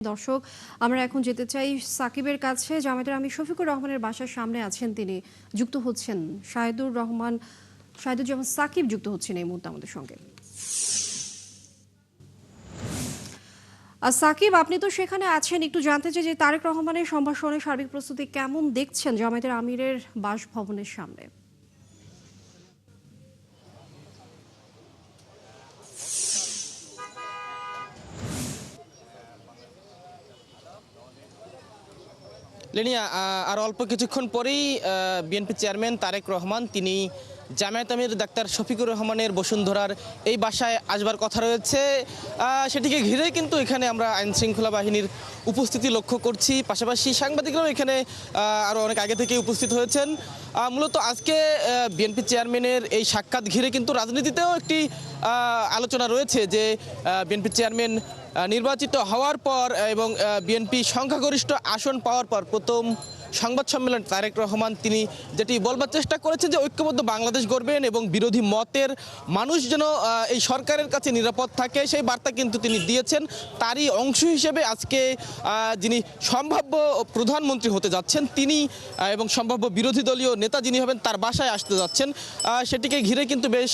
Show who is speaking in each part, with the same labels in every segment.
Speaker 1: দর্শক, আমরা এখন যেতে চাই সাকিবের কাছে। জামায়াতের আমির শফিকুর রহমানের বাসার সামনে আছেন তিনি, যুক্ত হচ্ছেন শাহিদুজ্জামান সাকিব যুক্ত হচ্ছেন এই মুহূর্তে আমাদের সঙ্গে। সাকিব, আপনি তো সেখানে আছেন, একটু জানতে চাই যে তারেক রহমানের সম্ভাষণের সার্বিক প্রস্তুতি কেমন দেখছেন জামায়াতের আমিরের বাসভবনের সামনে?
Speaker 2: লেনিয়া আর অল্প কিছুক্ষণ পরেই বিএনপি চেয়ারম্যান তারেক রহমান তিনি জামায়াত আমির ডাক্তার শফিকুর রহমানের বসুন্ধরার এই বাসায় আসবার কথা রয়েছে। সেটিকে ঘিরে কিন্তু এখানে আমরা আইন শৃঙ্খলা বাহিনীর উপস্থিতি লক্ষ্য করছি, পাশাপাশি সাংবাদিকরাও এখানে আরও অনেক আগে থেকে উপস্থিত হয়েছেন। মূলত আজকে বিএনপি চেয়ারম্যানের এই সাক্ষাৎ ঘিরে কিন্তু রাজনীতিতেও একটি আলোচনা রয়েছে যে বিএনপি চেয়ারম্যান নির্বাচিত হওয়ার পর এবং বিএনপি সংখ্যাগরিষ্ঠ আসন পাওয়ার পর প্রথম সংবাদ সম্মেলন তারেক রহমান তিনি যেটি বলবার চেষ্টা করেছেন যে ঐক্যবদ্ধ বাংলাদেশ গড়বেন এবং বিরোধী মতের মানুষ যেন এই সরকারের কাছে নিরাপদ থাকে, সেই বার্তা কিন্তু তিনি দিয়েছেন। তারই অংশ হিসেবে আজকে যিনি সম্ভাব্য প্রধানমন্ত্রী হতে যাচ্ছেন তিনি এবং সম্ভাব্য বিরোধী দলীয় নেতা যিনি হবেন তার বাসায় আসতে যাচ্ছেন, সেটিকে ঘিরে কিন্তু বেশ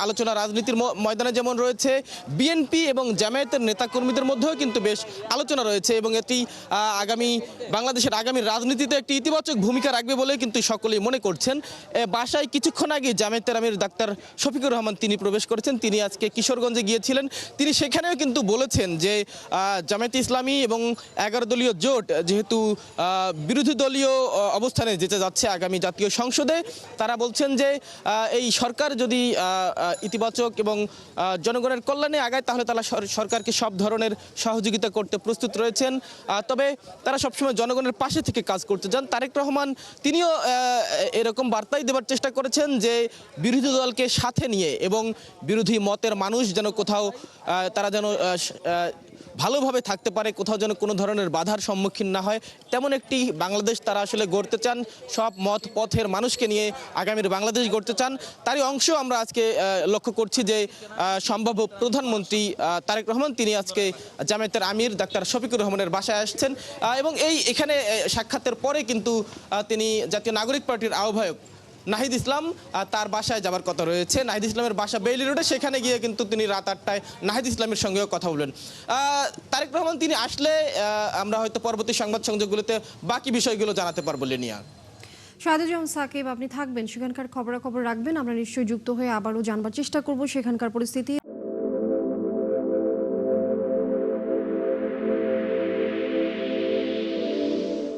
Speaker 2: আলোচনা রাজনীতির ময়দানে যেমন রয়েছে, বিএনপি এবং জামায়াতের নেতাকর্মীদের মধ্যেও কিন্তু বেশ আলোচনা রয়েছে এবং এটি বাংলাদেশের আগামী রাজনীতিতে একটি ইতিবাচক ভূমিকা রাখবে বলে কিন্তু সকলেই মনে করছেন। বাসায় কিছুক্ষণ আগে জামায়াতের আমির ডাক্তার শফিকুর রহমান তিনি প্রবেশ করেছেন। তিনি আজকে কিশোরগঞ্জে গিয়েছিলেন, তিনি সেখানেও কিন্তু বলেছেন যে জামায়াতে ইসলামী এবং 11 দলীয় জোট যেহেতু বিরোধী দলীয় অবস্থানে যেতে যাচ্ছে আগামী জাতীয় সংসদে, তারা বলছেন যে এই সরকার যদি ইতিবাচক এবং জনগণের কল্যাণে আগায় তাহলে তারা সরকারকে সব ধরনের সহযোগিতা করতে প্রস্তুত রয়েছেন, তবে তারা সবসময় জনগণের পাশে থেকে কাজ করতে চান। তারেক রহমান তিনিও এরকম বার্তাই দেওয়ার চেষ্টা করেছেন যে বিরোধী দলকে সাথে নিয়ে এবং বিরোধী মতের মানুষ যেন কোথাও তারা যেন ভালোভাবে থাকতে পারে, কোথাও যেন কোনো ধরনের বাধার সম্মুখীন না হয়, তেমন একটি বাংলাদেশ তারা আসলে গড়তে চান। সব মত পথের মানুষকে নিয়ে আগামীর বাংলাদেশ গড়তে চান। তারই অংশ আমরা আজকে লক্ষ্য করছি যে সম্ভাব্য প্রধানমন্ত্রী তারেক রহমান তিনি আজকে জামায়াতের আমির ডাক্তার শফিকুর রহমানের বাসায় আসছেন এবং এখানে সাক্ষাতের পরে কিন্তু তিনি জাতীয় নাগরিক পার্টির আহ্বায়ক নাহিদ ইসলাম তার বাসায় যাবার কথা রয়েছে। নাহিদ ইসলামের বাসা বেইলি রোডে, সেখানে গিয়ে কিন্তু তিনি রাত 8টায় নাহিদ ইসলামের সঙ্গেও কথা বলবেন। তারেক রহমান তিনি আসলে আমরা হয়তো পরবর্তী সংবাদ সংযোগগুলোতে বাকি বিষয়গুলো জানাতে পারবো। লেনিয়া,
Speaker 1: শাহিদুজ্জামান সাকিব, আপনি থাকবেন সেখানকার খবরাখবর রাখবেন, আমরা নিশ্চয়ই যুক্ত হয়ে আবারও জানবার চেষ্টা করব সেখানকার পরিস্থিতি।